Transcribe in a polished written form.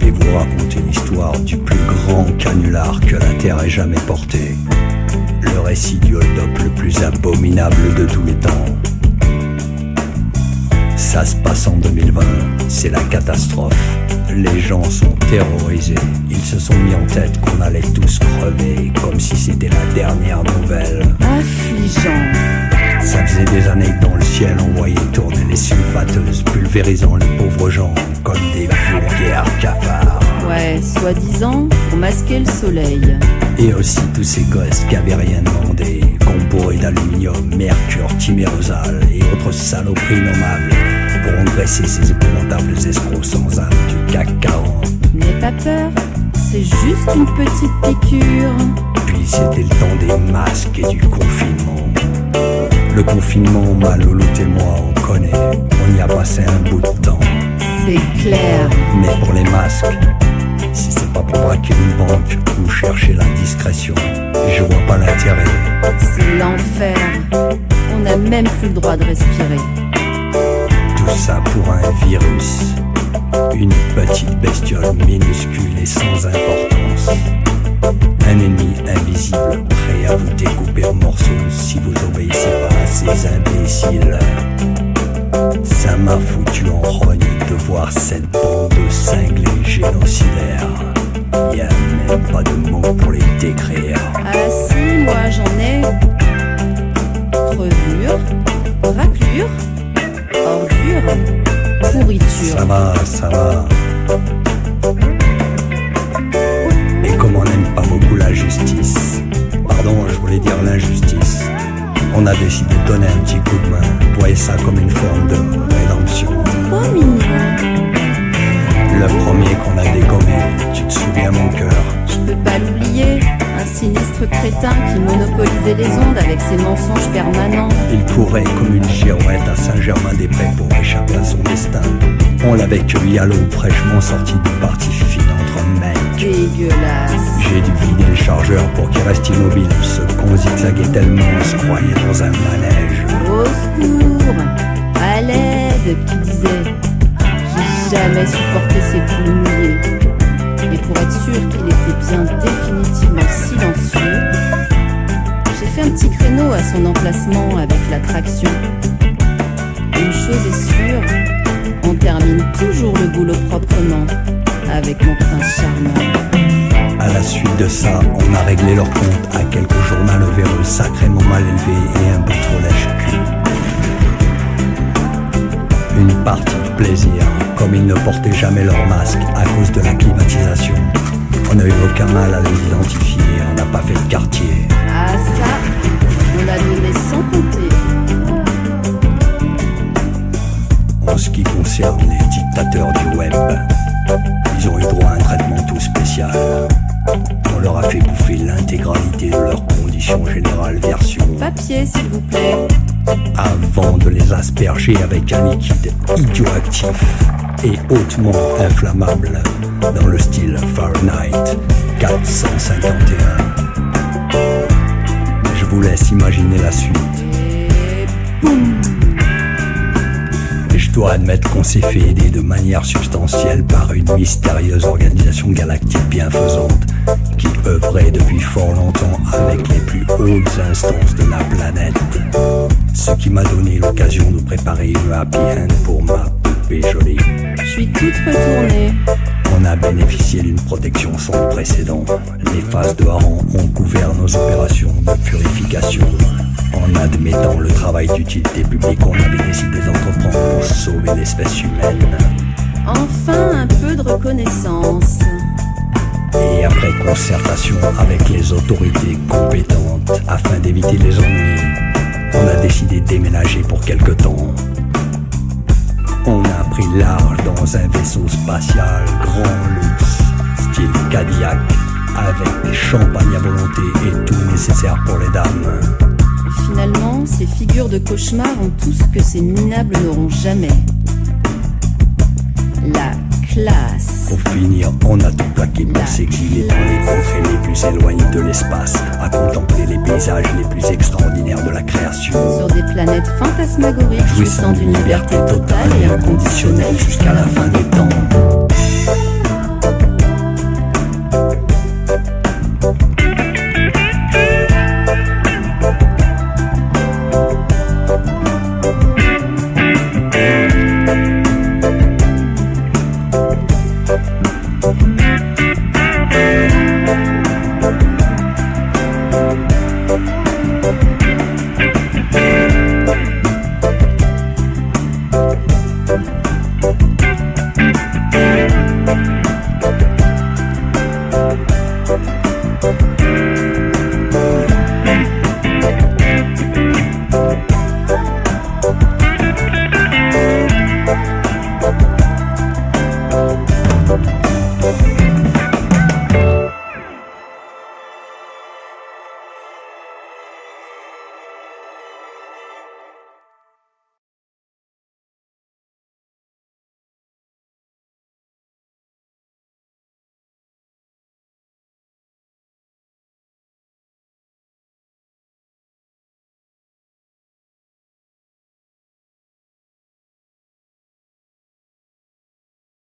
vais vous raconter l'histoire du plus grand canular que la Terre ait jamais porté. Le récit du hold-up le plus abominable de tous les temps. Ça se passe en 2020, c'est la catastrophe. Les gens sont terrorisés, ils se sont mis en tête qu'on allait tous crever, comme si c'était la dernière nouvelle. Affligeant. Ça faisait des années que dans le ciel on voyait tourner les sulfateuses, pulvérisant les pauvres gens comme des vulgaires cafards. Ouais, soi-disant pour masquer le soleil. Et aussi tous ces gosses qui avaient rien demandé, qu'on bourrait d'aluminium, mercure, timérosal et autres saloperies nommables pour engraisser ces épouvantables escrocs sans âme du CAC 40. N'aie pas peur, c'est juste une petite piqûre. Puis c'était le temps des masques et du confinement. Le confinement, ma louloute et moi on connaît, on y a passé un bout de temps. C'est clair. Mais pour les masques, si c'est pas pour braquer une banque ou chercher la discrétion, je vois pas l'intérêt. C'est l'enfer. On n'a même plus le droit de respirer. Tout ça pour un virus, une petite bestiole minuscule et sans importance. Un ennemi invisible, prêt à vous découper en morceaux si vous obéissez pas à ces imbéciles. Ça m'a foutu en rogne de voir cette bande de cinglés génocidaires. Y a même pas de mots pour les décrire. Ah si, moi j'en ai. Crevure, raclure, ordure, pourriture. Ça va, ça va. Et comme on n'aime pas beaucoup la justice, pardon, je voulais dire l'injustice, on a décidé de donner un petit coup de main. Voyez ça comme une forme de rédemption. Trop mignon. Le premier qu'on a dégommé, tu te souviens mon cœur? Je peux pas l'oublier. Un sinistre crétin qui monopolisait les ondes avec ses mensonges permanents. Il courait comme une girouette à Saint-Germain-des-Prés pour échapper à son destin. On l'avait cueilli à l'eau fraîchement sorti de partie fine entre mecs. Dégueulasse. J'ai dû vider le chargeur pour qu'il reste immobile. Ce con zigzaguait tellement, on se croyait dans un manège. Au secours. À l'aide, qui disait. J'ai jamais supporté ces poules mouillées. Et pour être sûr qu'il était bien définitivement silencieux, j'ai fait un petit créneau à son emplacement avec l'attraction. Une chose est sûre, on termine toujours le boulot proprement avec mon prince charmant. À la suite de ça, on a réglé leur compte à quelques journaux véreux sacrément mal élevés et un peu trop lèche-cul. Une partie de plaisir, comme ils ne portaient jamais leur masque à cause de la climatisation. On n'a eu aucun mal à les identifier, on n'a pas fait de quartier. Ah ça, on a donné sans compter. En ce qui concerne les dictateurs du web, ils ont eu droit à un traitement tout spécial. On leur a fait bouffer l'intégralité de leurs conditions générales version Papier s'il vous plaît. avant de les asperger avec un liquide idioactif et hautement inflammable dans le style Fahrenheit 451. Je vous laisse imaginer la suite. Et boum. Je dois admettre qu'on s'est fait aider de manière substantielle par une mystérieuse organisation galactique bienfaisante qui œuvrait depuis fort longtemps avec les plus hautes instances de la planète. Ce qui m'a donné l'occasion de préparer une happy end pour ma poupée jolie. Je suis toute retournée. On a bénéficié d'une protection sans précédent. Les phases de hareng ont couvert nos opérations de purification en admettant le travail d'utilité publique qu'on avait décidé d'entreprendre pour sauver l'espèce humaine. Enfin un peu de reconnaissance. Et après concertation avec les autorités compétentes afin d'éviter les ennuis, on a décidé de déménager pour quelque temps. On a pris large dans un vaisseau spatial grand luxe, style Cadillac, avec des champagnes à volonté et tout nécessaire pour les dames. Finalement, ces figures de cauchemar ont tout ce que ces minables n'auront jamais. La classe. Pour finir, on a tout plaqué pour s'exiler dans les contrées les plus éloignées de l'espace, à contempler les paysages les plus extraordinaires de la création. Sur des planètes fantasmagoriques, jouissant d'une liberté totale et inconditionnelle jusqu'à la fin des temps.